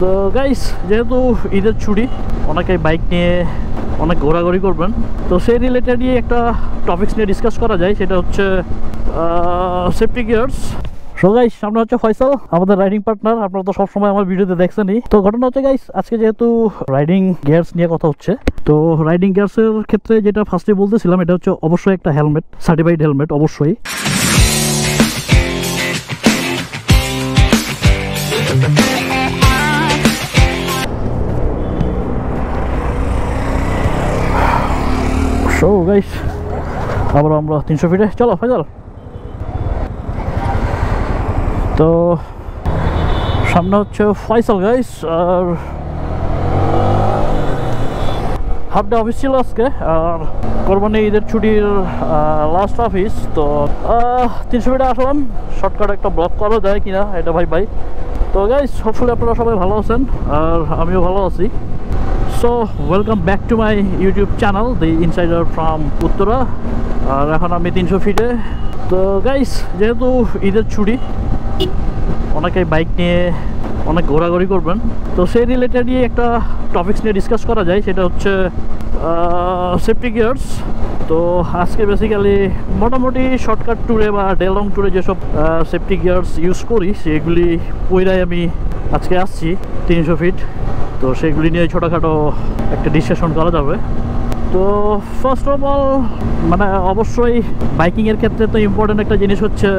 তো গাইস, যেহেতু ঈদের ছুটি, অনেকেই বাইক নিয়ে অনেক ঘোরাঘুরি করবেন, তো সেই রিলেটেডই একটা টপিকস নিয়ে ডিসকাস করা যায়, সেটা হচ্ছে সেফটি গিয়ার্স। সো গাইস, সামনে হচ্ছে ফয়সাল, আমাদের রাইডিং পার্টনার। আপনারা তো সবসময় আমার ভিডিওতে দেখছেনই। তো ঘটনা হচ্ছে গাইস, আজকে যেহেতু রাইডিং গিয়ার্স নিয়ে কথা হচ্ছে, তো রাইডিং গিয়ার্সের ক্ষেত্রে যেটা ফার্স্টে বলতেছিলাম, এটা হচ্ছে অবশ্যই একটা হেলমেট, সার্টিফাইড হেলমেট অবশ্যই। সো গাইস, আবার আমরা 300 ফিটে। চলো ফয়সাল। তো সামনে হচ্ছে ফয়সাল গাইস, আর হাফ ডে অফিস ছিল আজকে, আর কোরবানি ঈদের ছুটির লাস্ট অফিস। তো 300 ফিটে আসলাম, শর্টকাট একটা ব্লগ করা যায় কিনা এটা ভাই। তো গাইস, হোপফুলি আপনারা সবাই ভালো আছেন, আর আমিও ভালো আছি। So welcome back to my YouTube channel, the insider from Uttara. আর এখন আমি 300 ফিটে। তো গাইস, যেহেতু ঈদের ছুটি, অনেকেই বাইক নিয়ে অনেক ঘোরাঘুরি করবেন, তো সেই রিলেটেডই একটা টপিকস নিয়ে ডিসকাস করা যায়, সেটা হচ্ছে সেফটি গিয়ার্স। তো আজকে বেসিক্যালি মোটামুটি শর্টকাট ট্যুরে বা ডে লং ট্যুরে যেসব সেফটি গিয়ার্স ইউজ করি, সেগুলি পইরাই আমি আজকে আসছি 300 ফিট। তো সেগুলি নিয়ে ছোটোখাটো একটা ডিসকাশন করা যাবে। তো ফার্স্ট অফ অল, মানে অবশ্যই বাইকিংয়ের ক্ষেত্রে তো ইম্পর্টেন্ট একটা জিনিস হচ্ছে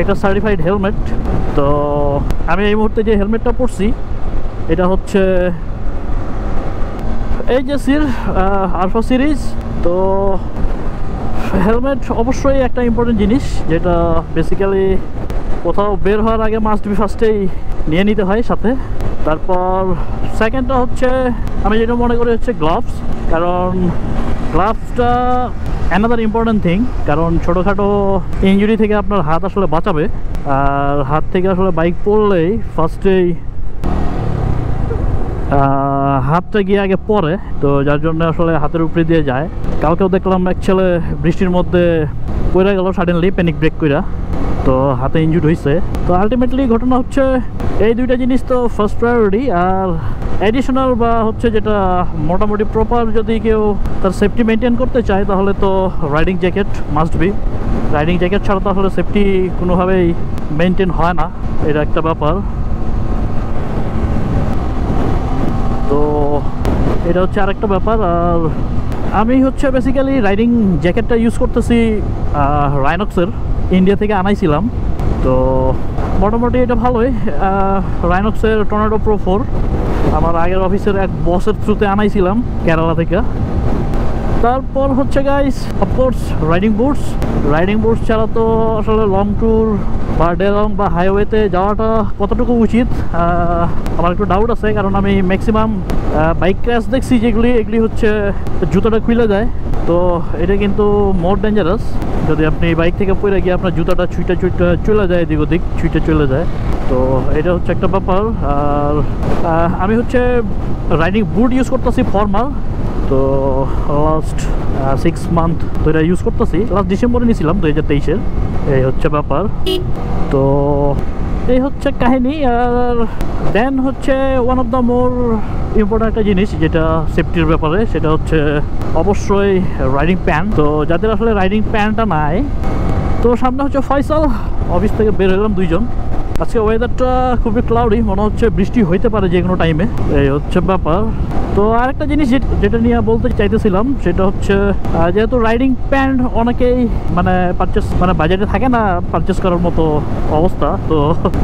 একটা সার্টিফাইড হেলমেট। তো আমি এই মুহূর্তে যে হেলমেটটা পরছি, এটা হচ্ছে এইচএসির আলফা সিরিজ। তো হেলমেট অবশ্যই একটা ইম্পর্টেন্ট জিনিস, যেটা বেসিক্যালি কোথাও বের হওয়ার আগে মাস্ট বি ফার্স্টেই নিয়ে নিতে হয় সাথে। তারপর সেকেন্ডটা হচ্ছে, আমি যেটা মনে করি হচ্ছে গ্লাভস, কারণ গ্লাভসটা অ্যানাদার ইম্পর্টেন্ট থিং। কারণ ছোটোখাটো ইঞ্জুরি থেকে আপনার হাত আসলে বাঁচাবে, আর হাত থেকে আসলে বাইক পড়লেই ফার্স্টেই হাতটা গিয়ে আগে পড়ে, তো যার জন্য আসলে হাতের উপরে দিয়ে যায়। কালকেও দেখলাম এক ছেলে বৃষ্টির মধ্যে পড়ে গেল সাডেনলি, প্যানিক ব্রেক কইরা, তো হাতে ইনজুর্ড হয়েছে। তো আলটিমেটলি ঘটনা হচ্ছে এই দুইটা জিনিস তো ফার্স্ট প্রায়োরিটি। আর অ্যাডিশনাল বা হচ্ছে যেটা মোটামুটি প্রপার যদি কেউ তার সেফটি মেনটেন করতে চায়, তাহলে তো riding jacket must be. Riding jacket ছাড়া তো আসলে সেফটি কোনোভাবেই মেনটেন হয় না, এটা একটা ব্যাপার। তো এটা হচ্ছে আরেকটা ব্যাপার। আর আমি হচ্ছে বেসিক্যালি রাইডিং জ্যাকেটটা ইউজ করতেছি রাইনক্সের, ইন্ডিয়া থেকে আনাইছিলাম। তো মোটামুটি এটা ভালোই, রাইনক্সের টর্নেডো প্রো 4 আমার আগের অফিসের এক বসের থ্রুতে আনাইছিলাম কেরালা থেকে। তারপর হচ্ছে গাইস, অফকোর্স রাইডিং বুটস ছাড়া তো আসলে লং ট্যুর বা ডে লং বা হাইওয়েতে যাওয়াটা কতটুকু উচিত আমার একটু ডাউট আছে। কারণ আমি ম্যাক্সিমাম বাইক ক্র্যাশ দেখছি এগুলি হচ্ছে জুতাটা খুলে যায়। তো এটা কিন্তু মোর ডেঞ্জারাস, যদি আপনি বাইক থেকে পড়ে গিয়ে আপনার জুতাটা ছুঁইটা চলে যায়, এদিক ওদিক ছুঁইটা চলে যায়। তো এটা হচ্ছে একটা ব্যাপার। আর আমি হচ্ছে রাইডিং বুট ইউজ করতেছি ফর্মাল। তো লাস্ট 6 মান্থ ধরে ইউজ করতেছি, লাস্ট ডিসেম্বরে নিয়েছিলাম 2023-এর। এই হচ্ছে ব্যাপার। তো এই হচ্ছে কাহিনী। আর দেন হচ্ছে one of the more important একটা জিনিস যেটা সেফটির ব্যাপারে, সেটা হচ্ছে অবশ্যই রাইডিং প্যান্ট। তো যাদের আসলে রাইডিং প্যান্টটা নাই, তো সামনে হচ্ছে ফয়সাল, অফিস থেকে বের হলাম দুইজন। আজকে ওয়েদারটা খুবই ক্লাউডি, মনে হচ্ছে বৃষ্টি হইতে পারে যে কোনো টাইমে, এই হচ্ছে ব্যাপার। তো আরেকটা জিনিস যেটা নিয়ে বলতে চাইতেছিলাম, সেটা হচ্ছে যেহেতু রাইডিং প্যান্ট অনেকেই মানে বাজেটে থাকে না পারচেস করার মতো অবস্থা, তো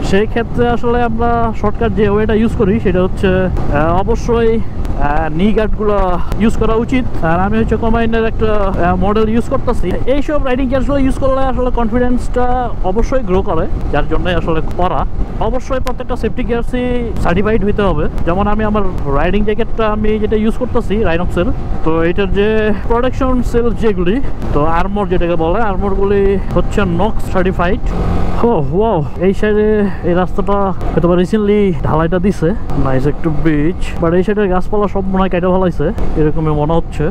সেই ক্ষেত্রে আসলে আমরা শর্টকাট যে ওয়েটা ইউজ করি সেটা হচ্ছে অবশ্যই নি গার্ডগুলো ইউজ করা উচিত। আর আমি হচ্ছে কম্বাইনের একটা মডেল ইউজ করতেছি। এইসব রাইডিং গিয়ারগুলো ইউজ করলে আসলে কনফিডেন্সটা অবশ্যই গ্রো করে, যার জন্যই আসলে করা। অবশ্যই প্রত্যেকটা সেফটি গিয়ারসই সার্টিফাইড হইতে হবে। যেমন আমি আমার রাইডিং জ্যাকেটটা আমি যেটা ইউজ করতেছি রাইনক্সের, তো এটার যে প্রোটেকশন সেল যেগুলি, তো আর্মর যেটাকে বলে, আর্মরগুলি হচ্ছে নক্স সার্টিফাইড। ওয়াও, এই সাইডে এই রাস্তাটা হয়তো রিসেন্টলি ঢালাইটা দিছে, নাইস একটু ব্রিজ, বাট এই সাইডের গাছপালা সব মনে হয় কেটে ফেলাইছে, এরকমই মনে হচ্ছে।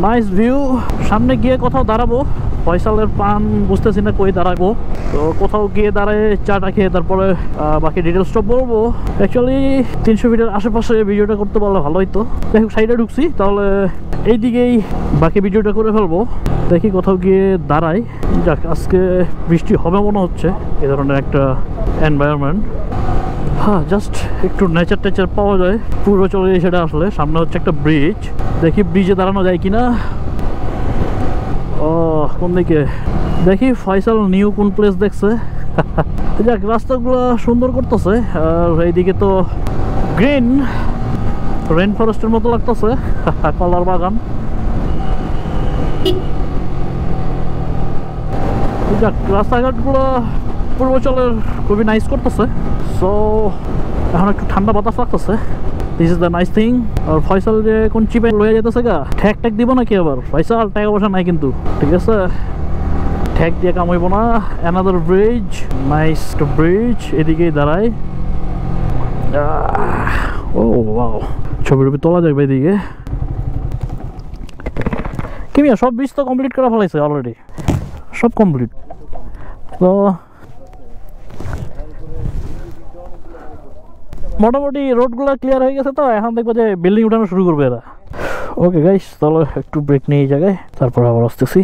Nice view. সামনে গিয়ে কোথাও দাঁড়াবো, ফয়সালের প্ল্যান বুঝতেছি না কই দাঁড়াবো। তো কোথাও গিয়ে দাঁড়ায় চাটা খেয়ে তারপরে বাকি ডিটেলসটা বলবো। অ্যাকচুয়ালি 300 ফিটের আশেপাশে ভিডিওটা করতে পারলে ভালো হইতো। যাই হোক, সাইডে ঢুকছি, তাহলে এইদিকেই বাকি ভিডিওটা করে ফেলবো। দেখি কোথাও গিয়ে দাঁড়াই। যাক, আজকে বৃষ্টি হবে মনে হচ্ছে, এ ধরনের একটা এনভায়রনমেন্ট। হ্যাঁ, জাস্ট একটু নেচার টেচার পাওয়া যায় পূর্বাচলে সেটা আসলে। সামনে হচ্ছে একটা ব্রিজ, দেখি ব্রিজে দাঁড়ানো যায় কিনা। ও, কোন দিকে দেখি ফয়সাল নিউ কোন প্লেস দেখছে। যাক, রাস্তাগুলো সুন্দর করতেছে। আর এইদিকে তো গ্রিন রেন ফরেস্টের মতো লাগতেছে, কলার বাগান। যাক, রাস্তাঘাটগুলো পূর্বাচলের খুবই নাইস করতেছে। সো এখন একটু ঠান্ডা বাতাস লাগতেছে, this is the nice thing. আর ফয়সাল যে কোন চিপে লয়ে যেতেছে গা, ঠ্যাক ট্যাক দিব নাকি আবার? ফয়সাল টাকা পয়সা নাই কিন্তু, ঠিক আছে? ঠ্যাক দিয়ে কাম হইব না। Another bridge, nice to bridge. এদিকেই দাঁড়াই। ও ওয়াও, ছবি টবি তোলা যাবে এদিকে। কি মিয়া, সব ব্রিজ তো কমপ্লিট করা ফেলাইছে অলরেডি, সব কমপ্লিট। তো মোটামুটি রোডগুলো ক্লিয়ার হয়ে গেছে, তো এখন দেখবো যে বিল্ডিং উঠানো শুরু করবে এরা। ওকে গাইস, তাহলে একটু ব্রেক নিয়ে এই জায়গায়, তারপর আবার আসতেছি।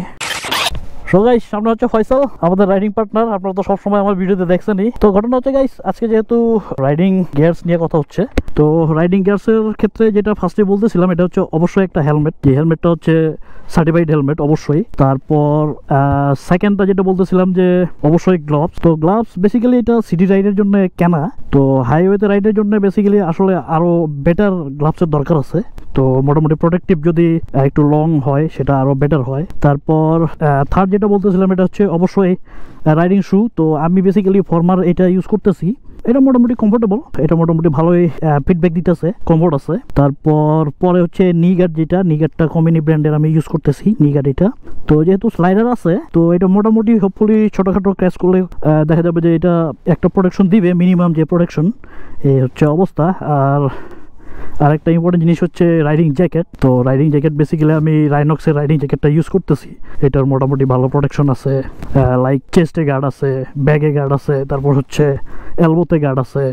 সো গাইস, সামনে হচ্ছে ফয়সাল, আমাদের রাইডিং পার্টনার। আপনারা তো সবসময় আমার ভিডিওতে দেখছেনই। তো ঘটনা হচ্ছে গাইস, আজকে যেহেতু রাইডিং গিয়ার্স নিয়ে কথা হচ্ছে, তো রাইডিং গিয়ার্সের ক্ষেত্রে যেটা ফার্স্টে বলতেছিলাম, এটা হচ্ছে অবশ্যই একটা হেলমেট। যে হেলমেটটা হচ্ছে সার্টিফাইড হেলমেট অবশ্যই। তারপর সেকেন্ডটা যেটা বলতেছিলাম যে অবশ্যই গ্লাভস। তো গ্লাভস বেসিক্যালি এটা সিটি রাইডের জন্য কেনা, তো হাইওয়েতে রাইডের জন্য বেসিক্যালি আসলে আরো বেটার গ্লাভসের দরকার আছে। তো মোটামুটি প্রোটেক্টিভ যদি একটু লং হয় সেটা আরো বেটার হয়। তারপর থার্ড যেটা বলতেছিলাম, এটা হচ্ছে অবশ্যই রাইডিং শু। তো আমি বেসিক্যালি ফর্মার এটা ইউজ করতেছি, এটা মোটামুটি কমফোর্টেবল, এটা মোটামুটি ভালোই ফিডব্যাক দিতেছে, কমফোর্ট আছে। তারপর পরে হচ্ছে নি গার্ড, যেটা নি গার্ডটা কোম্পানি ব্র্যান্ডের আমি ইউজ করতেছি, নি গার্ড এটা। তো যেহেতু স্লাইডার আছে, তো এটা মোটামুটি হোপফুলি ছোটোখাটো ক্র্যাশ করলে দেখা যাবে যে এটা একটা প্রোটেকশন দিবে, মিনিমাম যে প্রোটেকশন, এই হচ্ছে অবস্থা। আর একটা ইম্পর্টেন্ট জিনিস হচ্ছে রাইডিং জ্যাকেট। তো রাইডিং জ্যাকেট বেসিক্যালি আমি রাইনক্সের রাইডিং জ্যাকেটটা ইউজ করতেছি, এটার মোটামুটি ভালো প্রোটেকশন আছে। লাইক চেস্টে গার্ড আছে, ব্যাগে গার্ড আছে, তারপর হচ্ছে এলবোতে গার্ড আছে,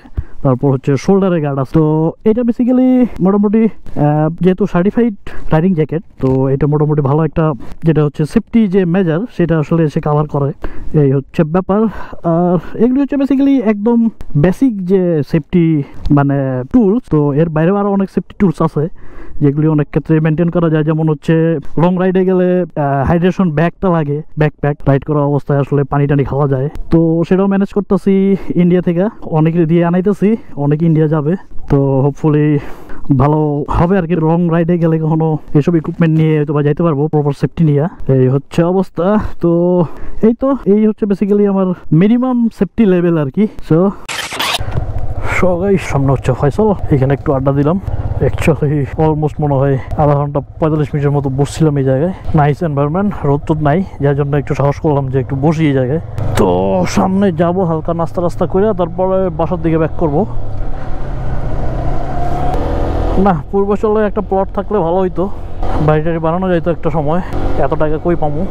তারপর হচ্ছে শোল্ডারে গার্ড আছে। তো এটা বেসিক্যালি মোটামুটি যেহেতু সার্টিফাইড রাইডিং জ্যাকেট, তো এটা মোটামুটি ভালো একটা, যেটা হচ্ছে সেফটি যে মেজার সেটা আসলে এসে কাভার করে, এই হচ্ছে ব্যাপার। আর এগুলি হচ্ছে বেসিক্যালি একদম বেসিক যে সেফটি মানে টুলস। তো এর বাইরেও আরও অনেক সেফটি টুলস আছে যেগুলি অনেক ক্ষেত্রে মেনটেন করা যায়। যেমন হচ্ছে লং রাইডে গেলে হাইড্রেশন ব্যাগটা লাগে, ব্যাকপ্যাক রাইড করা অবস্থায় আসলে পানি টানি খাওয়া যায়। তো সেটাও ম্যানেজ করতেছি ইন্ডিয়া থেকে, অনেকে দিয়ে আনাইতেছি, অনেক ইন্ডিয়া যাবে। তো হোপফুলি ভালো হবে আর কি। লং রাইডে গেলে কখনো এসব ইকুইপমেন্ট নিয়ে হয়তো বা যাইতে পারবো প্রপার সেফটি নিয়ে। এই হচ্ছে অবস্থা। তো এই হচ্ছে বেসিক্যালি আমার মিনিমাম সেফটি লেভেল আর কি। সামনে হচ্ছে ফয়সাল, এখানে একটু আড্ডা দিলাম। অ্যাকচুয়ালি অলমোস্ট মনে হয় আধা ঘন্টা 45 মিনিটের মতো বসছিলাম এই জায়গায়। নাইস এনভায়রনমেন্ট, রোদ টোদ নাই, যার জন্য একটু সাহস করলাম যে একটু বসি এই জায়গায়। তো সামনে যাব, হালকা নাস্তা রাস্তা করে তারপরে বাসার দিকে ব্যাক করব। না, পূর্বাচলে একটা প্লট থাকলে ভালো হইতো, বাড়ি টাড়ি বানানো যাইতো একটা সময়। এত টাকা কই পামু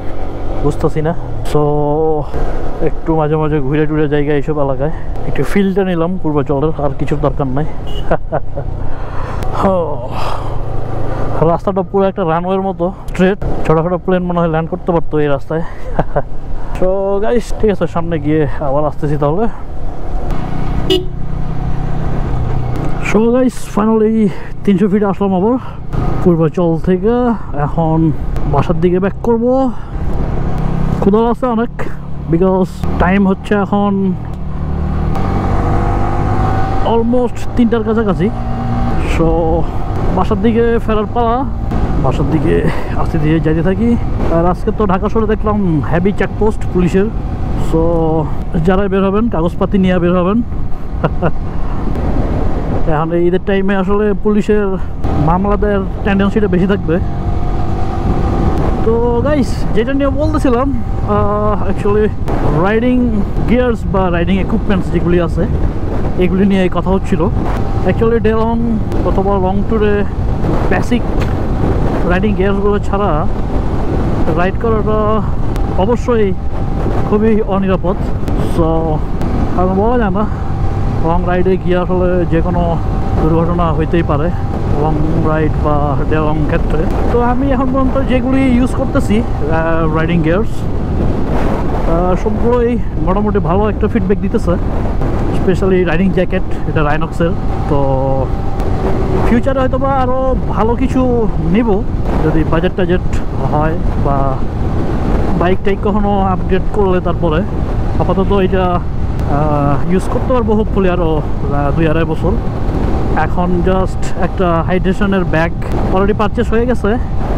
বুঝতেছি না। সো একটু মাঝে মাঝে ঘুরে টুরে জায়গা এইসব এলাকায় একটু ফিলটা নিলাম পূর্বাচলের, আর কিছুর দরকার নাই। রাস্তাটা পুরো একটা রানওয়ের মতো স্ট্রেট, ছোটখাটো প্লেন মনে হয় ল্যান্ড করতে পারতো এই রাস্তায়। তো গাইস ঠিক আছে, সামনে গিয়ে আবার আসতেছি তাহলে। সো গাইস ফাইনালি 300 ফিট আসলাম আবার পূর্বাচল থেকে। এখন বাসার দিকে ব্যাক করব। ক্ষুধা আছে অনেক, বিকজ টাইম হচ্ছে এখন অলমোস্ট 3টার কাছাকাছি। সো বাসার দিকে ফেরার পালা, বাসার দিকে আস্তে দিয়ে যাইতে থাকি। আর আজকে তো ঢাকা শহরে দেখলাম হেভি চেকপোস্ট পুলিশের। সো যারাই বের হবেন কাগজপাতি নিয়ে বের হবেন। এখন ঈদের টাইমে আসলে পুলিশের মামলাদের টেন্ডেন্সিটা বেশি থাকবে। তো গাইস যেটা নিয়ে বলতেছিলাম, অ্যাকচুয়ালি রাইডিং গিয়ার্স বা রাইডিং ইকুইপমেন্টস যেগুলি আছে, এগুলি নিয়ে কথা হচ্ছিল। অ্যাকচুয়ালি ডে লং অথবা লং ট্যুরে বেসিক রাইডিং গিয়ারগুলো ছাড়া রাইড করাটা অবশ্যই খুবই অনিরাপদ। সো কারণ বলা যায় না, লং রাইডে গিয়ে আসলে যে কোনো দুর্ঘটনা হইতেই পারে লং রাইড বা ডে লং ক্ষেত্রে। তো আমি এখন পর্যন্ত যেগুলি ইউজ করতেছি রাইডিং গিয়ার্স, সবগুলোই মোটামুটি ভালো একটা ফিডব্যাক দিতেছে। স্পেশালি রাইডিং জ্যাকেট, এটা রাইনক্সের। তো ফিউচারে হয়তো বা আরও ভালো কিছু নিব যদি বাজেট টাজেট হয় বা বাইক টাইক কখনো আপগ্রেড করলে। তারপরে আপাতত এটা ইউজ করতে পারবো হোপফুলি আরও 2-2.5 বছর। এখন জাস্ট একটা হাইড্রেশনের ব্যাগ অলরেডি পারচেস হয়ে গেছে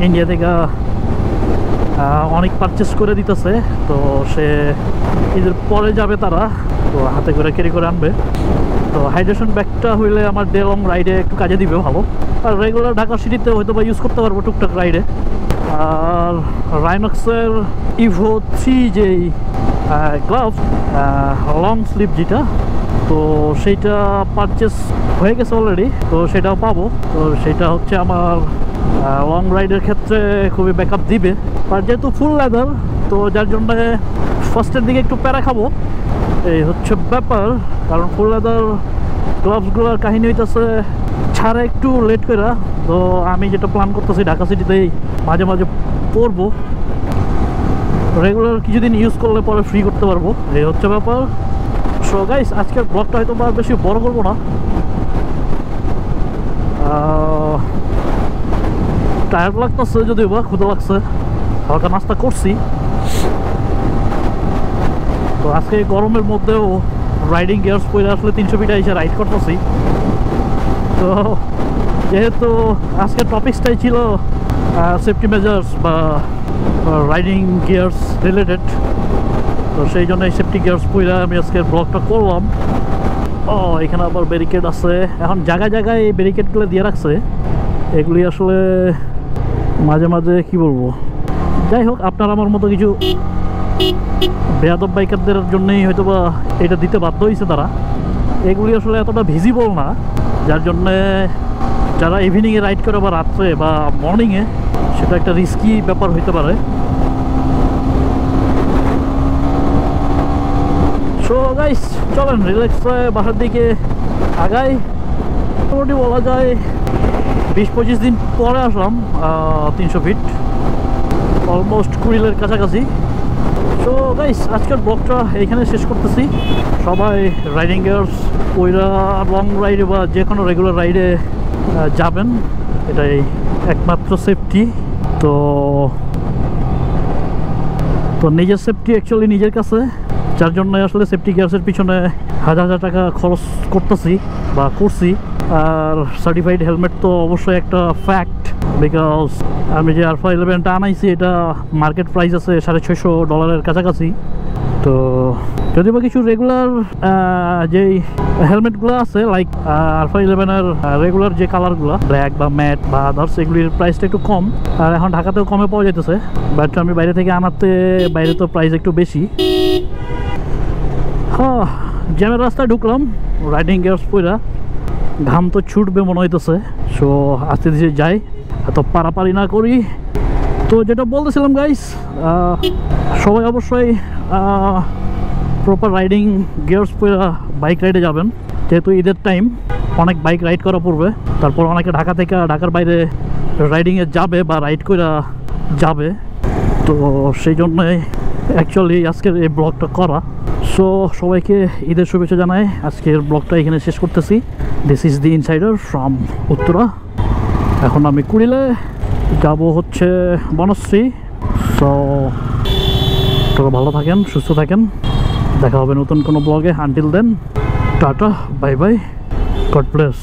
ইন্ডিয়া থেকে, অনেক পারচেস করে দিতেছে। তো সে ঈদের পরে যাবে তারা, তো হাতে করে ক্যারি করে আনবে। তো হাইড্রেশন ব্যাগটা হইলে আমার ডে লং রাইডে একটু কাজে দিবে ভালো। আর রেগুলার ঢাকা সিটিতে হয়তো বা ইউজ করতে পারবো টুকটাক রাইডে। আর রাইনক্সের ইভো 3 যেই গ্লাভ লং স্লিভ যেটা, তো সেইটা পারচেস হয়ে গেছে অলরেডি, তো সেটাও পাবো। তো সেটা হচ্ছে আমার লং রাইডের ক্ষেত্রে খুবই ব্যাকআপ দিবে। আর যেহেতু ফুল লেদার, তো যার জন্য ফার্স্টের দিকে একটু প্যারা খাবো, এই হচ্ছে ব্যাপার। কারণ ফুল লেদার গ্লাভসগুলোর কাহিনী হইতেছে ছাড়া একটু লেট করে। তো আমি যেটা প্ল্যান করতেছি ঢাকা সিটিতেই মাঝে মাঝে পরবো, রেগুলার কিছুদিন ইউজ করলে পরে ফ্রি করতে পারবো, এই হচ্ছে ব্যাপার। সো গাইস, আজকের ব্লগটা হয়তো বা বেশি বড় করবো না। টায়ার্ড লাগতেছে, যদিও বা ক্ষুধা লাগছে, হালকা নাস্তা করছি। তো আজকে গরমের মধ্যেও রাইডিং গিয়ার্স পরে আসলে 300 ফিটে এসে রাইড করতেছি। তো যেহেতু আজকের টপিকসটাই ছিল সেফটি মেজার্স বা রাইডিং গিয়ার্স রিলেটেড, তো সেই জন্য এই সেফটি গিয়ার্স পরে আমি আজকের ব্লগটা করলাম। ও এখানে আবার ব্যারিকেড আছে, এখন জায়গায় জায়গায় এই ব্যারিকেডগুলো দিয়ে রাখছে। এগুলি আসলে মাঝে মাঝে কি বলবো, যাই হোক, আপনার আমার মতো কিছু বেয়াদব বাইকারদের জন্যই হয়তো বা এটা দিতে বাধ্য হয়েছে তারা। এগুলি আসলে এতটা ভিজিবল না, যার জন্যে যারা ইভিনিংয়ে রাইড করে বা রাত্রে বা মর্নিংয়ে, সেটা একটা রিস্কি ব্যাপার হইতে পারে। সো গাইস, চলেন রিল্যাক্স হয়ে বাসার দিকে আগাই। মোটামুটি বলা যায় 20-25 দিন পরে আসলাম 300 ফিট, অলমোস্ট কুড়িলের কাছাকাছি। সো গাইস, আজকের ব্লগটা এইখানে শেষ করতেছি। সবাই রাইডিং গিয়ার্স ওইরা লং রাইডে বা যে কোনো রেগুলার রাইডে যাবেন, এটাই একমাত্র সেফটি। তো নিজের সেফটি অ্যাকচুয়ালি নিজের কাছে, যার জন্য আসলে সেফটি গিয়ার্সের পিছনে হাজার হাজার টাকা খরচ করতেছি বা করছি। আর সার্টিফাইড হেলমেট তো অবশ্যই একটা ফ্যাক্ট, বিকজ আমি যে আলফা 11টা আনাইছি এটা মার্কেট প্রাইস আছে $650 কাছাকাছি। তো যদি বা কিছু রেগুলার যেই হেলমেটগুলো আছে লাইক আলফা 11-এর রেগুলার যে কালারগুলো ব্ল্যাক বা ম্যাট বা আদার্স, এগুলির প্রাইসটা একটু কম, আর এখন ঢাকাতেও কমে পাওয়া যেতেছে। বাট আমি বাইরে থেকে আনাতে বাইরে তো প্রাইস একটু বেশি। হ্যাঁ, জ্যামের রাস্তায় ঢুকলাম রাইডিং গিয়ার্স পইরা, ঘাম তো ছুটবে মনে হইতেছে। সো আস্তে ধীরে যাই, এত পারাপারি না করি। তো যেটা বলতেছিলাম গাইস, সবাই অবশ্যই প্রপার রাইডিং গিয়ার্স পরে বাইক রাইডে যাবেন, যেহেতু ঈদের টাইম অনেক বাইক রাইড করা পড়বে। তারপর অনেকে ঢাকা থেকে ঢাকার বাইরে রাইডিংয়ে যাবে বা রাইড করে যাবে, তো সেই জন্যই অ্যাকচুয়ালি আজকের এই ব্লগটা করা। সো সবাইকে ঈদের শুভেচ্ছা জানাই। আজকের ব্লগটা এখানে শেষ করতেছি। This is the insider from Uttara. এখন আমি কুড়িলে যাব হচ্ছে বনশ্রী। সো তোরা ভালো থাকেন, সুস্থ থাকেন, দেখা হবে নতুন কোনো ব্লগে। Until then, tata, bye bye, God bless.